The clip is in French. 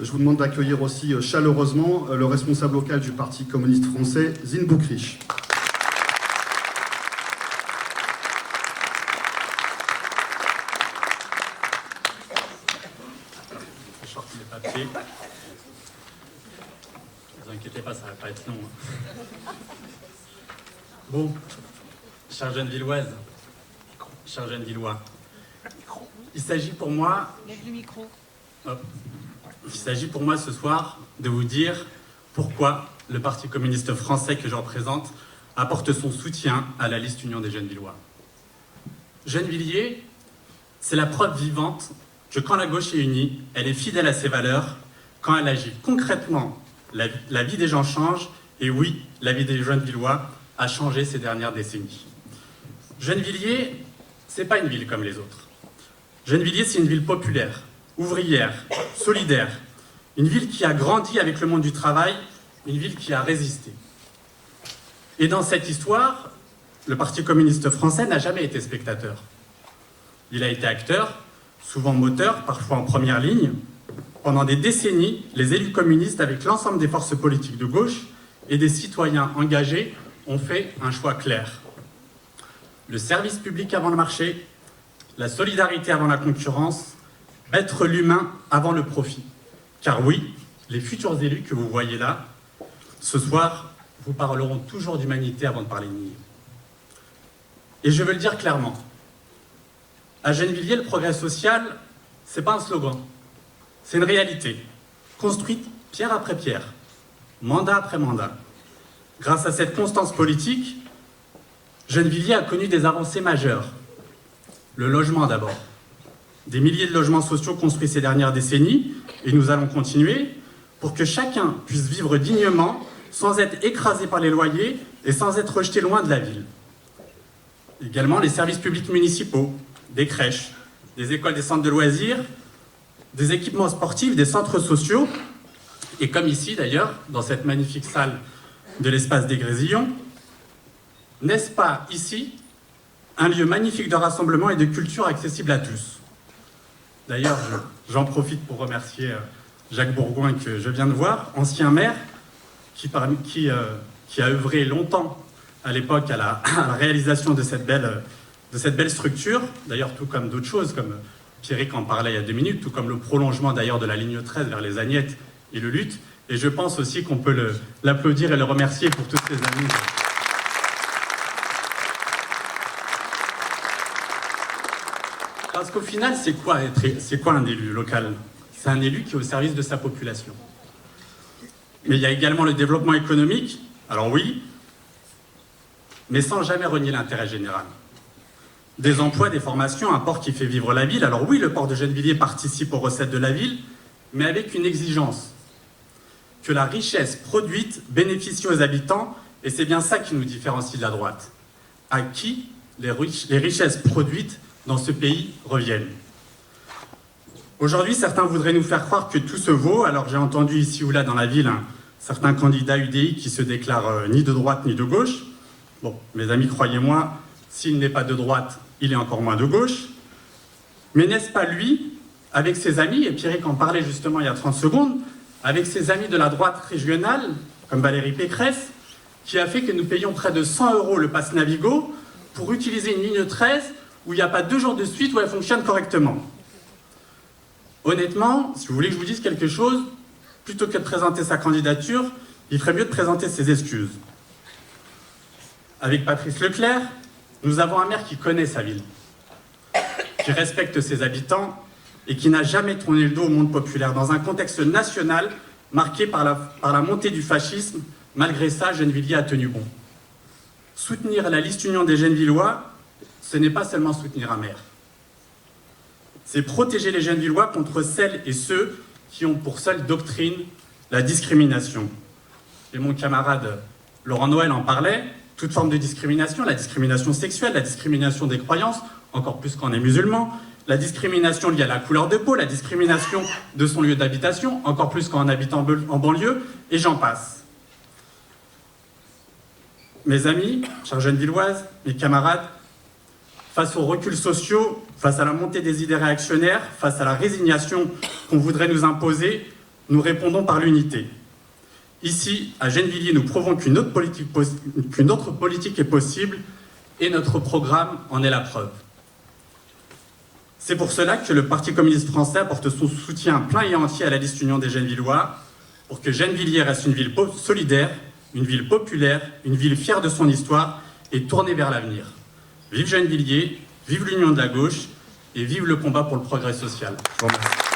Je vous demande d'accueillir aussi chaleureusement le responsable local du Parti communiste français, Zine Boukrich. Je sorti les papiers. Ne vous inquiétez pas, ça ne va pas être long. Bon, chère Gennevilloise, chers Gennevillois, il s'agit pour moi... Lève le micro. Il s'agit pour moi ce soir de vous dire pourquoi le Parti communiste français que je représente apporte son soutien à la liste Union des Gennevillois. Gennevilliers, c'est la preuve vivante que quand la gauche est unie, elle est fidèle à ses valeurs, quand elle agit concrètement, la vie des gens change, et oui, la vie des Gennevillois a changé ces dernières décennies. Gennevilliers, c'est pas une ville comme les autres. Gennevilliers, c'est une ville populaire, ouvrière, solidaire, une ville qui a grandi avec le monde du travail, une ville qui a résisté. Et dans cette histoire, le Parti communiste français n'a jamais été spectateur. Il a été acteur, souvent moteur, parfois en première ligne. Pendant des décennies, les élus communistes, avec l'ensemble des forces politiques de gauche et des citoyens engagés, ont fait un choix clair. Le service public avant le marché, la solidarité avant la concurrence, mettre l'humain avant le profit. Car oui, les futurs élus que vous voyez là, ce soir, vous parleront toujours d'humanité avant de parler de nier. Et je veux le dire clairement. À Gennevilliers, le progrès social, c'est pas un slogan. C'est une réalité, construite pierre après pierre, mandat après mandat. Grâce à cette constance politique, Gennevilliers a connu des avancées majeures. Le logement d'abord. Des milliers de logements sociaux construits ces dernières décennies, et nous allons continuer, pour que chacun puisse vivre dignement, sans être écrasé par les loyers et sans être rejeté loin de la ville. Également les services publics municipaux, des crèches, des écoles, des centres de loisirs, des équipements sportifs, des centres sociaux, et comme ici d'ailleurs, dans cette magnifique salle de l'espace des Grésillons, n'est-ce pas ici un lieu magnifique de rassemblement et de culture accessible à tous? D'ailleurs, j'en profite pour remercier Jacques Bourgoin que je viens de voir, ancien maire, qui a œuvré longtemps à l'époque à la réalisation de cette belle structure, d'ailleurs tout comme d'autres choses, comme Pierrick en parlait il y a 2 minutes, tout comme le prolongement d'ailleurs de la ligne 13 vers les Agnettes et le Luth, et je pense aussi qu'on peut l'applaudir et le remercier pour toutes ces années. Parce qu'au final, c'est quoi un élu local? C'est un élu qui est au service de sa population. Mais il y a également le développement économique, alors oui, mais sans jamais renier l'intérêt général. Des emplois, des formations, un port qui fait vivre la ville. Alors oui, le port de Gennevilliers participe aux recettes de la ville, mais avec une exigence, que la richesse produite bénéficie aux habitants, et c'est bien ça qui nous différencie de la droite. À qui les richesses produites dans ce pays reviennent. Aujourd'hui, certains voudraient nous faire croire que tout se vaut, alors j'ai entendu ici ou là dans la ville certains candidats UDI qui se déclarent ni de droite ni de gauche. Bon, mes amis, croyez-moi, s'il n'est pas de droite, il est encore moins de gauche. Mais n'est-ce pas lui, avec ses amis, et Pierrick en parlait justement il y a 30 secondes, avec ses amis de la droite régionale, comme Valérie Pécresse, qui a fait que nous payions près de 100 € le pass Navigo pour utiliser une ligne 13 où il n'y a pas 2 jours de suite où elle fonctionne correctement. Honnêtement, si vous voulez que je vous dise quelque chose, plutôt que de présenter sa candidature, il ferait mieux de présenter ses excuses. Avec Patrice Leclerc, nous avons un maire qui connaît sa ville, qui respecte ses habitants et qui n'a jamais tourné le dos au monde populaire dans un contexte national marqué par la montée du fascisme. Malgré ça, Gennevilliers a tenu bon. Soutenir la liste Union des Gennevillois, ce n'est pas seulement soutenir un maire. C'est protéger les Gennevillois contre celles et ceux qui ont pour seule doctrine la discrimination. Et mon camarade Laurent Noël en parlait, toute forme de discrimination, la discrimination sexuelle, la discrimination des croyances, encore plus quand on est musulman, la discrimination liée à la couleur de peau, la discrimination de son lieu d'habitation, encore plus quand on habite en banlieue, et j'en passe. Mes amis, chers Gennevilloises, mes camarades, face aux reculs sociaux, face à la montée des idées réactionnaires, face à la résignation qu'on voudrait nous imposer, nous répondons par l'unité. Ici, à Gennevilliers, nous prouvons qu'une autre politique est possible et notre programme en est la preuve. C'est pour cela que le Parti communiste français apporte son soutien plein et entier à la liste Union des Gennevillois pour que Gennevilliers reste une ville solidaire, une ville populaire, une ville fière de son histoire et tournée vers l'avenir. Vive Gennevilliers, vive l'union de la gauche et vive le combat pour le progrès social. Je vous remercie.